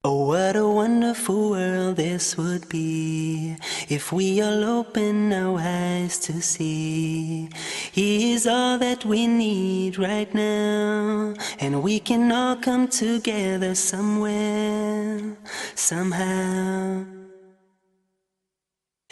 Oh, what a wonderful world this would be if we all open our eyes to see He is all that we need right now, and we can all come together somewhere, somehow.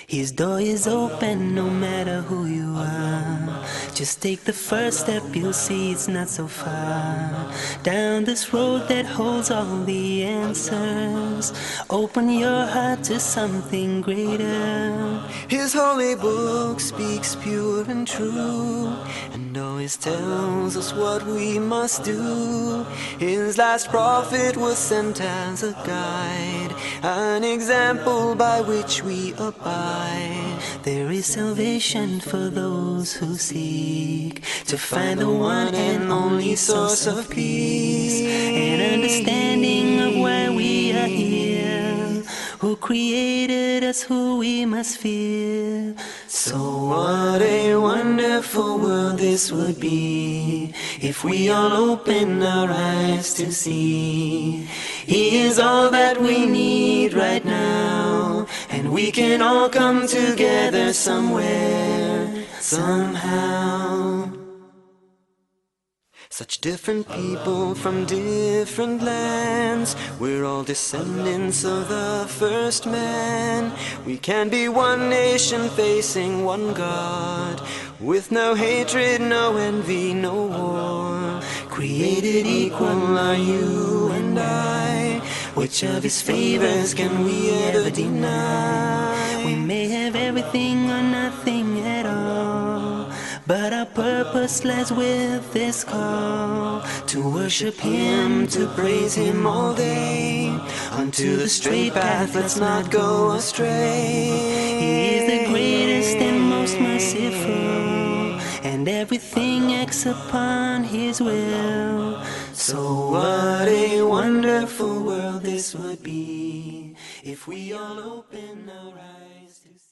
His door is open no matter who you are. Just take the first step, you'll see it's not so far. Down this road that holds all the answers, open your heart to something greater. His holy book speaks pure and true, and always tells us what we must do. His last prophet was sent as a guide, an example by which we abide. There is salvation for those who seek to find the one and only source of peace, and understanding of why we are here, who created us, who we must fear. So what a wonderful world this would be if we all open our eyes to see He is all that we need right now, and we can all come together somewhere, somehow. Such different people from different lands, we're all descendants of the first man. We can be one nation facing one God, with no hatred, no envy, no war. Created equal are you and I, which of His favors can we ever deny? We may have everything or nothing at all, but our purpose lies with this call to worship Him, to praise Him all day. Onto the straight path, let's not go astray. He is the greatest and most merciful, and everything acts upon His will. So what a wonderful world this would be if we all open our eyes to see.